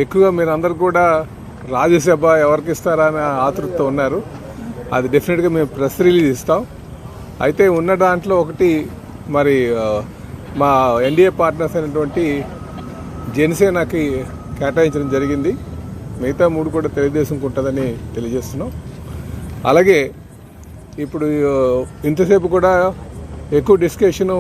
ఎక్కువగా మీరు అందరు కూడా రాజ్యసభ ఎవరికి ఇస్తారా అనే ఆతృతతో ఉన్నారు. అది డెఫినెట్గా మేము ప్రెస్ రిలీజ్ ఇస్తాం. అయితే ఉన్న దాంట్లో ఒకటి మరి మా ఎన్డీఏ పార్ట్నర్స్ అయినటువంటి జనసేనకి కేటాయించడం జరిగింది. మిగతా 3 కూడా తెలుగుదేశంకి ఉంటుందని తెలియజేస్తున్నాం. అలాగే ఇప్పుడు ఇంతసేపు కూడా ఎక్కువ డిస్కషను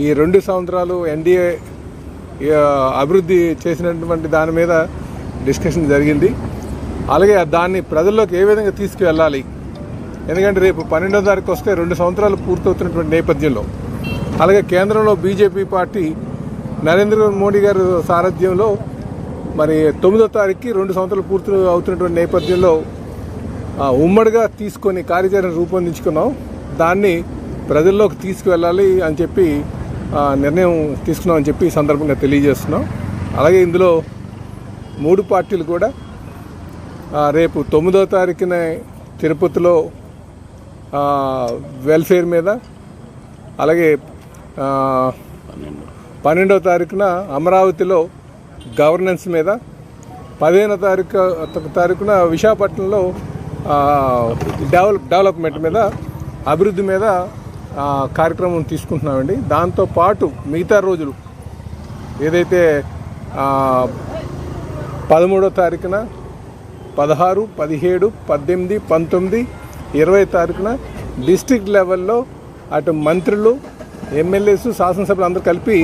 ఈ 2 సంవత్సరాలు ఎన్డీఏ అభివృద్ధి చేసినటువంటి దాని మీద డిస్కషన్ జరిగింది. అలాగే దాన్ని ప్రజల్లోకి ఏ విధంగా తీసుకువెళ్ళాలి, ఎందుకంటే రేపు 12వ తారీఖు వస్తే 2 సంవత్సరాలు పూర్తవుతున్నటువంటి నేపథ్యంలో, అలాగే కేంద్రంలో బీజేపీ పార్టీ నరేంద్ర మోడీ గారి సారథ్యంలో మరి 9వ తారీఖుకి 2 సంవత్సరాలు పూర్తి అవుతున్నటువంటి నేపథ్యంలో ఉమ్మడిగా తీసుకొని కార్యాచరణ రూపొందించుకున్నాం. దాన్ని ప్రజల్లోకి తీసుకువెళ్ళాలి అని చెప్పి నిర్ణయం తీసుకున్నామని చెప్పి ఈ సందర్భంగా తెలియజేస్తున్నాం. అలాగే ఇందులో 3 పార్టీలు కూడా రేపు 9వ తారీఖున తిరుపతిలో వెల్ఫేర్ మీద, అలాగే 12వ తారీఖున అమరావతిలో గవర్నెన్స్ మీద, 15వ తారీఖున విశాఖపట్నంలో డెవలప్మెంట్ మీద, అభివృద్ధి మీద కార్యక్రమం తీసుకుంటున్నామండి. దాంతోపాటు మిగతా రోజులు ఏదైతే 13వ తారీఖున 16, 17, 18, 19, 20 తారీఖున డిస్ట్రిక్ట్ లెవెల్లో అటు మంత్రులు, ఎమ్మెల్యేస్, శాసనసభ్యులు అందరూ కలిపి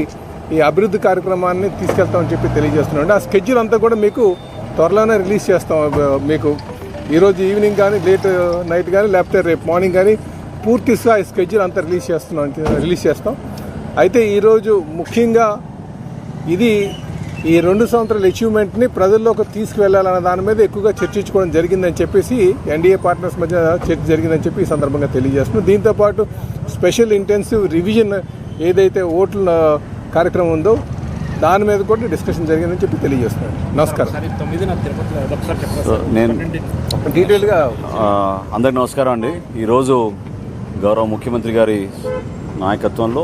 ఈ అభివృద్ధి కార్యక్రమాన్ని తీసుకెళ్తామని చెప్పి తెలియజేస్తున్నాం. ఆ స్కెడ్యూల్ అంతా కూడా మీకు త్వరలోనే రిలీజ్ చేస్తాం. మీకు ఈరోజు ఈవినింగ్ కానీ, లేట్ నైట్ కానీ, లేకపోతే రేపు మార్నింగ్ కానీ పూర్తిగా ఈ స్కెడ్యూల్ అంతా రిలీజ్ చేస్తాం. అయితే ఈరోజు ముఖ్యంగా ఇది ఈ 2 సంవత్సరాల అచీవ్మెంట్ని ప్రజల్లోకి తీసుకువెళ్లాలన్న దాని మీద ఎక్కువగా చర్చించుకోవడం జరిగిందని చెప్పేసి ఎన్డీఏ పార్ట్నర్స్ మధ్య చర్చ జరిగిందని చెప్పి ఈ సందర్భంగా తెలియజేస్తున్నాం. దీంతోపాటు స్పెషల్ ఇంటెన్సివ్ రివిజన్ ఏదైతే ఓట్ల కార్యక్రమం ఉందో దాని మీద కూడా డిస్కషన్ జరిగిందని చెప్పి తెలియజేస్తున్నాను. నమస్కారం. నేను డీటెయిల్గా అందరికి నమస్కారం అండి. ఈరోజు గౌరవ ముఖ్యమంత్రి గారి నాయకత్వంలో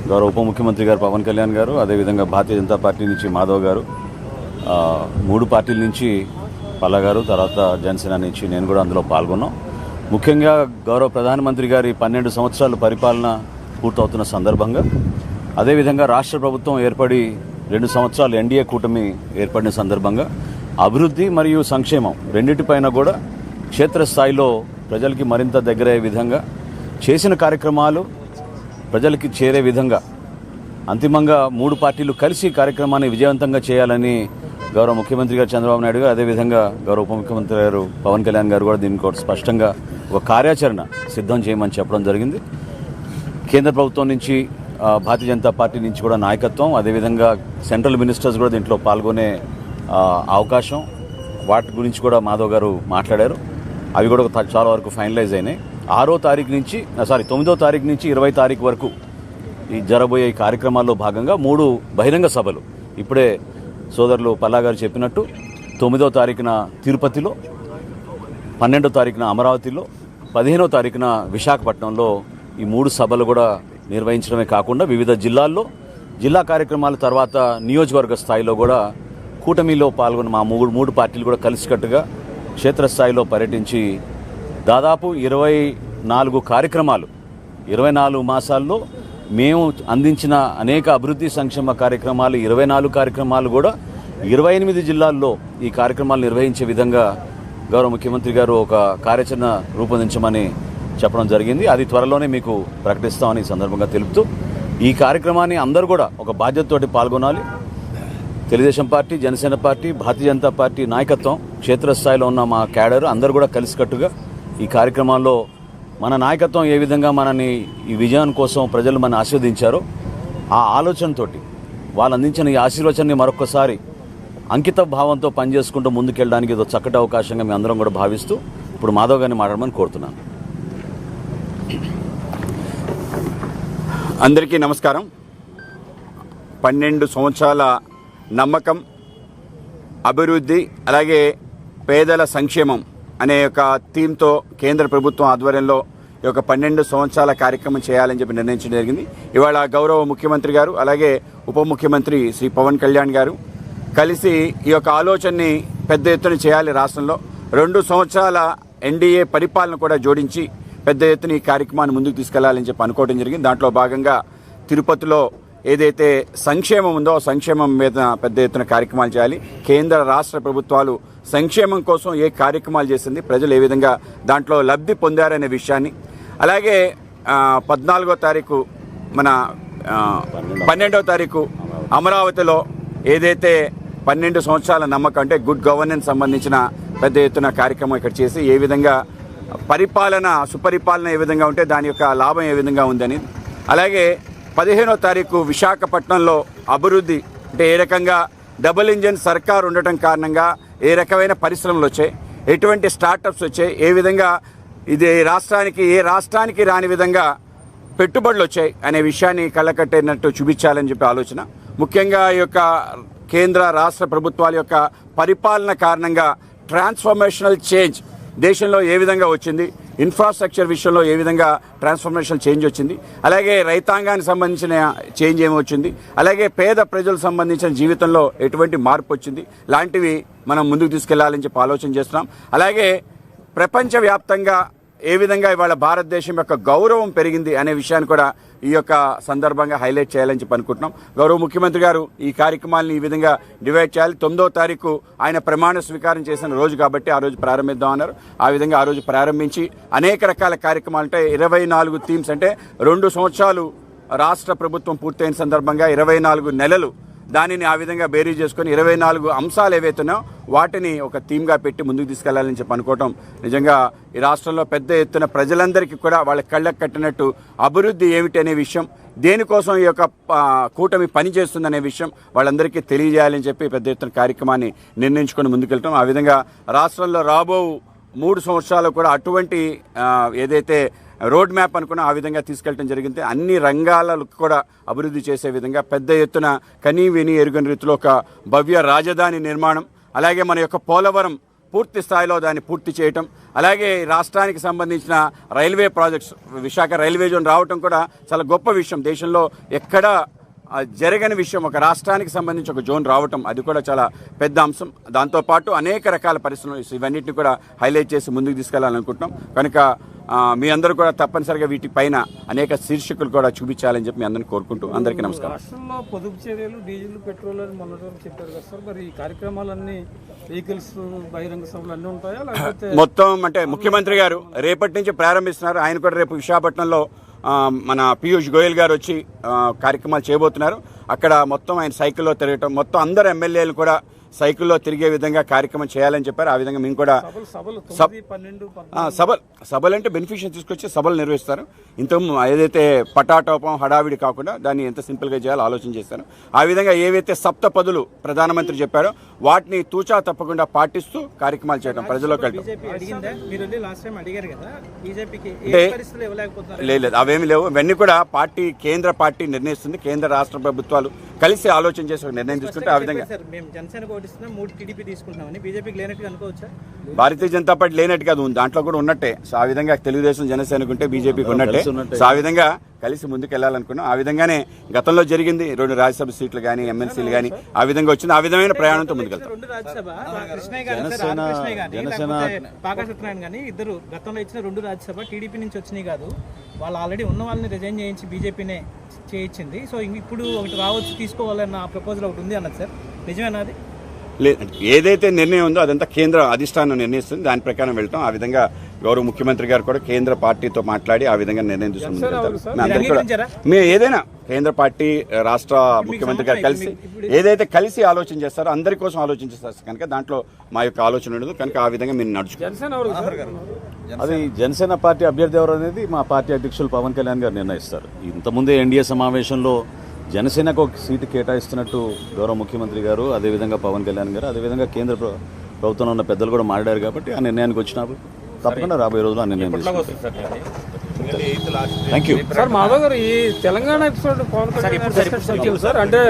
గౌరవ ఉప ముఖ్యమంత్రి గారు పవన్ కళ్యాణ్ గారు, అదేవిధంగా భారతీయ జనతా పార్టీ నుంచి మాధవ్ గారు, 3 పార్టీల నుంచి పల్లా గారు, తర్వాత జనసేన నుంచి నేను కూడా అందులో పాల్గొన్నాం. ముఖ్యంగా గౌరవ ప్రధానమంత్రి గారి 12 సంవత్సరాల పరిపాలన పూర్తవుతున్న సందర్భంగా, అదేవిధంగా రాష్ట్ర ప్రభుత్వం ఏర్పడి 2 సంవత్సరాలు ఎన్డీఏ కూటమి ఏర్పడిన సందర్భంగా అభివృద్ధి మరియు సంక్షేమం రెండింటిపైన కూడా క్షేత్రస్థాయిలో ప్రజలకి మరింత దగ్గరయ్యే విధంగా చేసిన కార్యక్రమాలు ప్రజలకి చేరే విధంగా అంతిమంగా 3 పార్టీలు కలిసి కార్యక్రమాన్ని విజయవంతంగా చేయాలని గౌరవ ముఖ్యమంత్రి గారు చంద్రబాబు నాయుడు గారు, అదేవిధంగా గౌరవ ఉప ముఖ్యమంత్రి గారు పవన్ కళ్యాణ్ గారు కూడా దీనికి స్పష్టంగా ఒక కార్యాచరణ సిద్ధం చేయమని చెప్పడం జరిగింది. కేంద్ర ప్రభుత్వం నుంచి, భారతీయ జనతా పార్టీ నుంచి కూడా నాయకత్వం, అదేవిధంగా సెంట్రల్ మినిస్టర్స్ కూడా దీంట్లో పాల్గొనే అవకాశం, వాటి గురించి కూడా మాధవ్ గారు మాట్లాడారు. అవి కూడా చాలా వరకు ఫైనలైజ్ అయినాయి. 9వ తారీఖు నుంచి 20వ తారీఖు వరకు ఈ జరబోయే ఈ కార్యక్రమాల్లో భాగంగా 3 బహిరంగ సభలు ఇప్పుడే సోదరులు పల్లా గారు చెప్పినట్టు 9వ తారీఖున తిరుపతిలో, 12వ తారీఖున అమరావతిలో, 15వ తారీఖున విశాఖపట్నంలో ఈ 3 సభలు కూడా నిర్వహించడమే కాకుండా వివిధ జిల్లాల్లో జిల్లా కార్యక్రమాల తర్వాత నియోజకవర్గ స్థాయిలో కూడా కూటమిలో పాల్గొన్న మా 3 పార్టీలు కూడా కలిసికట్టుగా క్షేత్రస్థాయిలో పర్యటించి దాదాపు 24 కార్యక్రమాలు, 24 మాసాల్లో మేము అందించిన అనేక అభివృద్ధి సంక్షేమ కార్యక్రమాలు 24 కార్యక్రమాలు కూడా 28 జిల్లాల్లో ఈ కార్యక్రమాలు నిర్వహించే విధంగా గౌరవ ముఖ్యమంత్రి గారు ఒక కార్యాచరణ రూపొందించమని చెప్పడం జరిగింది. అది త్వరలోనే మీకు ప్రకటిస్తామని ఈ సందర్భంగా తెలుపుతూ ఈ కార్యక్రమాన్ని అందరూ కూడా ఒక బాధ్యతతోటి పాల్గొనాలి. Telugu Desam party, Janasena party, Bharatiya Janata party నాయకత్వం, క్షేత్రస్థాయిలో ఉన్న మా క్యాడర్ అందరూ కూడా కలిసికట్టుగా ఈ కార్యక్రమాల్లో మన నాయకత్వం ఏ విధంగా మనని ఈ విజయం కోసం ప్రజలు మన ఆశీర్వదించారో ఆ ఆలోచనతోటి వాళ్ళు అందించిన ఈ ఆశీర్వచనాన్ని మరొకసారి అంకిత భావంతో పనిచేసుకుంటూ ముందుకెళ్ళడానికి ఏదో చక్కటి అవకాశంగా మేము అందరం కూడా భావిస్తూ ఇప్పుడు మాధవ్ గారిని మాట్లాడమని కోరుతున్నాను. అందరికీ నమస్కారం. 12 సంవత్సరాల నమ్మకం, అభివృద్ధి, అలాగే పేదల సంక్షేమం అనే ఒక థీమ్తో కేంద్ర ప్రభుత్వం ఆధ్వర్యంలో ఈ యొక్క 12 సంవత్సరాల కార్యక్రమం చేయాలని చెప్పి నిర్ణయించడం జరిగింది. ఇవాళ గౌరవ ముఖ్యమంత్రి గారు, అలాగే ఉప ముఖ్యమంత్రి శ్రీ పవన్ కళ్యాణ్ గారు, కలిసి ఈ యొక్క ఆలోచనని పెద్ద ఎత్తున చేయాలి. రాష్ట్రంలో 2 సంవత్సరాల ఎన్డీఏ పరిపాలన కూడా జోడించి పెద్ద ఎత్తున ఈ కార్యక్రమాన్ని ముందుకు తీసుకెళ్లాలని చెప్పి అనుకోవడం జరిగింది. దాంట్లో భాగంగా తిరుపతిలో ఏదైతే సంక్షేమం ఉందో సంక్షేమం మీద పెద్ద ఎత్తున కార్యక్రమాలు చేయాలి. కేంద్ర రాష్ట్ర ప్రభుత్వాలు సంక్షేమం కోసం ఏ కార్యక్రమాలు చేసింది, ప్రజలు ఏ విధంగా దాంట్లో లబ్ధి పొందారనే విషయాన్ని, అలాగే 14వ తారీఖు మన 12వ తారీఖు అమరావతిలో ఏదైతే 12 సంవత్సరాల నమ్మకం అంటే గుడ్ గవర్నెన్స్ సంబంధించిన పెద్ద ఎత్తున కార్యక్రమం ఇక్కడ చేసి ఏ విధంగా పరిపాలన సుపరిపాలన ఏ విధంగా ఉంటే దాని యొక్క లాభం ఏ విధంగా ఉందని, అలాగే 15వ తారీఖు విశాఖపట్నంలో అభివృద్ధి అంటే ఏ రకంగా డబుల్ ఇంజిన్ సర్కార్ ఉండటం కారణంగా ఏ రకమైన పరిశ్రమలు వచ్చాయి, ఎటువంటి స్టార్టప్స్ వచ్చాయి, ఏ విధంగా ఇది ఏ రాష్ట్రానికి రాని విధంగా పెట్టుబడులు వచ్చాయి అనే విషయాన్ని కళ్ళకట్టేనట్టు చూపించాలని చెప్పి ఆలోచన. ముఖ్యంగా ఈ యొక్క కేంద్ర రాష్ట్ర ప్రభుత్వాల యొక్క పరిపాలన కారణంగా ట్రాన్స్ఫర్మేషనల్ చేంజ్ దేశంలో ఏ విధంగా వచ్చింది, ఇన్ఫ్రాస్ట్రక్చర్ విషయంలో ఏ విధంగా ట్రాన్స్ఫర్మేషనల్ చేంజ్ వచ్చింది, అలాగే రైతాంగానికి సంబంధించిన చేంజ్ ఏమి వచ్చింది, అలాగే పేద ప్రజలకు సంబంధించిన జీవితంలో ఎటువంటి మార్పు వచ్చింది లాంటివి మనం ముందుకు తీసుకెళ్లాలని చెప్పి ఆలోచన చేస్తున్నాం. అలాగే ప్రపంచవ్యాప్తంగా ఏ విధంగా ఇవాళ భారతదేశం యొక్క గౌరవం పెరిగింది అనే విషయాన్ని కూడా ఈ యొక్క సందర్భంగా హైలైట్ చేయాలని చెప్పి అనుకుంటున్నాం. గౌరవ ముఖ్యమంత్రి గారు ఈ కార్యక్రమాలను ఈ విధంగా డివైడ్ చేయాలి. 9వ తారీఖు ఆయన ప్రమాణ స్వీకారం చేసిన రోజు కాబట్టి ఆ రోజు ప్రారంభిద్దామన్నారు. ఆ విధంగా ఆ రోజు ప్రారంభించి అనేక రకాల కార్యక్రమాలు అంటే 24 థీమ్స్ అంటే 2 సంవత్సరాలు రాష్ట్ర ప్రభుత్వం పూర్తయిన సందర్భంగా 24 నెలలు దానిని ఆ విధంగా బేరీ చేసుకుని 24 అంశాలు ఏవైతున్నాయో వాటిని ఒక థీమ్గా పెట్టి ముందుకు తీసుకెళ్లాలని చెప్పి అనుకోవటం నిజంగా ఈ రాష్ట్రంలో పెద్ద ఎత్తున ప్రజలందరికీ కూడా వాళ్ళ కళ్ళకు కట్టినట్టు అభివృద్ధి ఏమిటి అనే విషయం, దేనికోసం ఈ యొక్క కూటమి పనిచేస్తుందనే విషయం వాళ్ళందరికీ తెలియజేయాలని చెప్పి పెద్ద ఎత్తున కార్యక్రమాన్ని నిర్ణయించుకొని ముందుకెళ్తాం. ఆ విధంగా రాష్ట్రంలో రాబో 3 సంవత్సరాలు కూడా అటువంటి ఏదైతే రోడ్ మ్యాప్ అనుకున్న ఆ విధంగా తీసుకెళ్ళడం జరిగింది. అన్ని రంగాలకు కూడా అభివృద్ధి చేసే విధంగా పెద్ద ఎత్తున కనీ విని ఎరుగని రీతిలో ఒక భవ్య రాజధాని నిర్మాణం, అలాగే మన యొక్క పోలవరం పూర్తి స్థాయిలో దాన్ని పూర్తి చేయటం, అలాగే రాష్ట్రానికి సంబంధించిన railway projects Visakha railway zone రావటం కూడా చాలా గొప్ప విషయం. దేశంలో ఎక్కడా జరగని విషయం ఒక రాష్ట్రానికి సంబంధించి ఒక జోన్ రావటం అది కూడా చాలా పెద్ద అంశం. దాంతోపాటు అనేక రకాల పరిశ్రమలు ఇవన్నిటిని కూడా హైలైట్ చేసి ముందుకు తీసుకెళ్లాలనుకుంటున్నాం. కనుక మీ అందరూ కూడా తప్పనిసరిగా వీటిపైన అనేక శీర్షికలు కూడా చూపించాలని చెప్పి మీ అందరిని కోరుకుంటూ అందరికీ నమస్కారం. రాష్ట్రంలో పొదుపు చర్యలు డీజిల్ పెట్రోల్ అని మొన్నటి చెప్పారు కదా సార్, మరి ఈ కార్యక్రమాలన్నీ వెహికల్స్ బహిరంగ సభలు అన్నీ ఉంటాయా లేకపోతే మొత్తం అంటే ముఖ్యమంత్రి గారు రేపటి నుంచి ప్రారంభిస్తున్నారు. ఆయన కూడా రేపు విశాఖపట్నంలో మన పీయూష్ గోయల్ గారు వచ్చి కార్యక్రమాలు చేయబోతున్నారు. అక్కడ మొత్తం ఆయన సైకిల్లో తిరగటం, మొత్తం అందరు ఎమ్మెల్యేలు కూడా సైకిల్లో తిరిగే విధంగా కార్యక్రమం చేయాలని చెప్పారు. ఆ విధంగా మేము కూడా సభలు అంటే బెనిఫిషియల్ తీసుకొచ్చి సభలు నిర్వహిస్తారు. ఇంత ఏదైతే పటాటోపం హడావిడి కాకుండా దాన్ని ఎంత సింపుల్గా చేయాలో ఆలోచన చేస్తారు. ఆ విధంగా ఏవైతే సప్తపదులు ప్రధానమంత్రి చెప్పారో వాటిని తూచా తప్పకుండా పాటిస్తూ కార్యక్రమాలు చేయడం ప్రజల్లోకి వెళ్ళడం. లేదు అవేమి లేవు. ఇవన్నీ కూడా కేంద్ర పార్టీ నిర్ణయిస్తుంది. కేంద్ర రాష్ట్ర ప్రభుత్వాలు కలిసి ఆలోచన చేసి ఒక నిర్ణయం తీసుకుంటే ఆ విధంగా భారతీయ జనతా పార్టీ లేనట్టు కాదు, దాంట్లో కూడా ఉన్నట్టే. సో ఆ విధంగా తెలుగుదేశం జనసేనకు ఉంటే బీజేపీకి ఉన్నట్టే. సో ఆ విధంగా కలిసి ముందుకు వెళ్ళాలనుకున్నాం. ఆ విధంగానే గతంలో జరిగింది. 2 రాజ్యసభ సీట్లు కానీ ఎమ్మెల్సీలు కానీ ఆ విధంగా వచ్చింది. ఆ విధమైన ప్రయాణంతో ముందుకెళ్తాం. ఇద్దరు గతంలో ఇచ్చిన 2 రాజ్యసభ టీడీపీ నుంచి వచ్చినాయి కాదు, వాళ్ళు ఆల్రెడీ ఉన్న వాళ్ళని రిజైన్ చేయించి బీజేపీనే చేయించింది. సో ఇప్పుడు ఒకటి రావచ్చు తీసుకోవాలన్న ప్రపోజల్ ఒకటి ఉంది అన్నది సార్, నిజమేనా అది? ఏదైతే నిర్ణయం ఉందో అదంతా కేంద్ర అధిష్టానం నిర్ణయిస్తుంది. దాని ప్రకారం వెళ్తాం. ఆ విధంగా గౌరవ ముఖ్యమంత్రి గారు కూడా కేంద్ర పార్టీతో మాట్లాడి ఆ విధంగా నిర్ణయం తీసుకుంటారు. మేము ఏదైనా కేంద్ర పార్టీ రాష్ట్ర ముఖ్యమంత్రి గారు ఏదైతే కలిసి ఆలోచన చేస్తారో అందరి కోసం ఆలోచన చేస్తారు కనుక దాంట్లో మా యొక్క ఆలోచన ఉండదు. కనుక ఆ విధంగా మీరు నడుచుకుంటారు. అది జనసేన పార్టీ అభ్యర్థి ఎవరు అనేది మా పార్టీ అధ్యక్షులు పవన్ కళ్యాణ్ గారు నిర్ణయిస్తారు. ఇంతకుముందే ఎన్డీఏ సమావేశంలో జనసేనకు ఒక సీటు కేటాయిస్తున్నట్టు గౌరవ ముఖ్యమంత్రి గారు, అదేవిధంగా పవన్ కళ్యాణ్ గారు, అదేవిధంగా కేంద్ర ప్రభుత్వంలో ఉన్న పెద్దలు కూడా మాట్లాడారు కాబట్టి ఆ నిర్ణయానికి వచ్చినప్పుడు తప్పకుండా రాబోయే రోజుల్లో ఆ నిర్ణయం తీసుకుంటారు. Thank you sir. మాధవ్ గారు ఈ తెలంగాణ ఎపిసోడ్ సార్ అంటే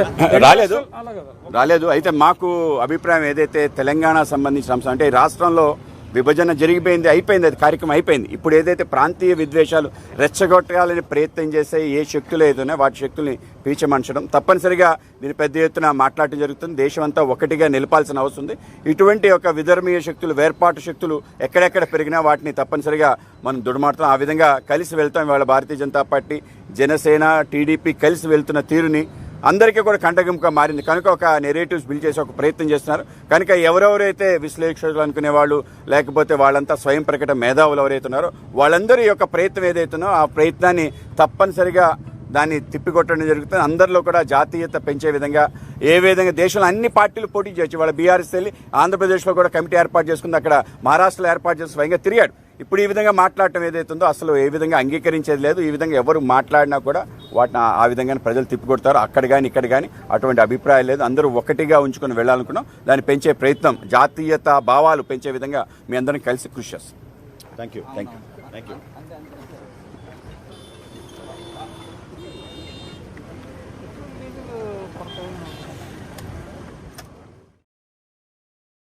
రాలేదు. అయితే మాకు అభిప్రాయం ఏదైతే తెలంగాణ సంబంధించిన అంశం అంటే రాష్ట్రంలో విభజన జరిగిపోయింది, అయిపోయింది, అది కార్యక్రమం అయిపోయింది. ఇప్పుడు ఏదైతే ప్రాంతీయ విద్వేషాలు రెచ్చగొట్టాలని ప్రయత్నం చేసే ఏ శక్తులు ఏదైనా వాటి శక్తుల్ని పీచమంచడం, తప్పనిసరిగా దీని పెద్ద ఎత్తున మాట్లాడటం జరుగుతుంది. దేశం అంతా ఒకటిగా నిలపాల్సిన అవసరం ఉంది. ఇటువంటి ఒక విధర్మీయ శక్తులు, వేర్పాటు శక్తులు ఎక్కడెక్కడ పెరిగినా వాటిని తప్పనిసరిగా మనం దుడమాడుతాం. ఆ విధంగా కలిసి వెళ్తాం. ఇవాళ భారతీయ జనతా పార్టీ, జనసేన, టీడీపీ కలిసి వెళ్తున్న తీరుని అందరికీ కూడా కంటగింపుగా మారింది. కనుక ఒక నెరేటివ్స్ బిల్డ్ చేసి ఒక ప్రయత్నం చేస్తున్నారు. కనుక ఎవరెవరైతే విశ్లేషకులు అనుకునేవాళ్ళు, లేకపోతే వాళ్ళంతా స్వయం ప్రకటన మేధావులు ఎవరైతే ఉన్నారో వాళ్ళందరి యొక్క ప్రయత్నం ఏదైతుందో ఆ ప్రయత్నాన్ని తప్పనిసరిగా దాన్ని తిప్పికొట్టడం జరుగుతుంది. అందరిలో కూడా జాతీయత పెంచే విధంగా ఏ విధంగా దేశంలో అన్ని పార్టీలు పోటీ చేయొచ్చు. వాళ్ళ బీఆర్ఎస్ వెళ్ళి ఆంధ్రప్రదేశ్లో కూడా కమిటీ ఏర్పాటు చేసుకుంది, అక్కడ మహారాష్ట్రలో ఏర్పాటు చేసి స్వయంగా తిరిగాడు. ఇప్పుడు ఈ విధంగా మాట్లాడటం ఏదైతుందో అసలు ఏ విధంగా అంగీకరించేది లేదు. ఈ విధంగా ఎవరు మాట్లాడినా కూడా వాటిని ఆ విధంగా ప్రజలు తిప్పికొడతారు. అక్కడ కానీ ఇక్కడ కానీ అటువంటి అభిప్రాయం లేదు. అందరూ ఒకటిగా ఉంచుకొని వెళ్ళాలనుకున్నాం. దాన్ని పెంచే ప్రయత్నం, జాతీయత భావాలు పెంచే విధంగా మీ అందరం కలిసి కృషి చేస్తాం. Thank you.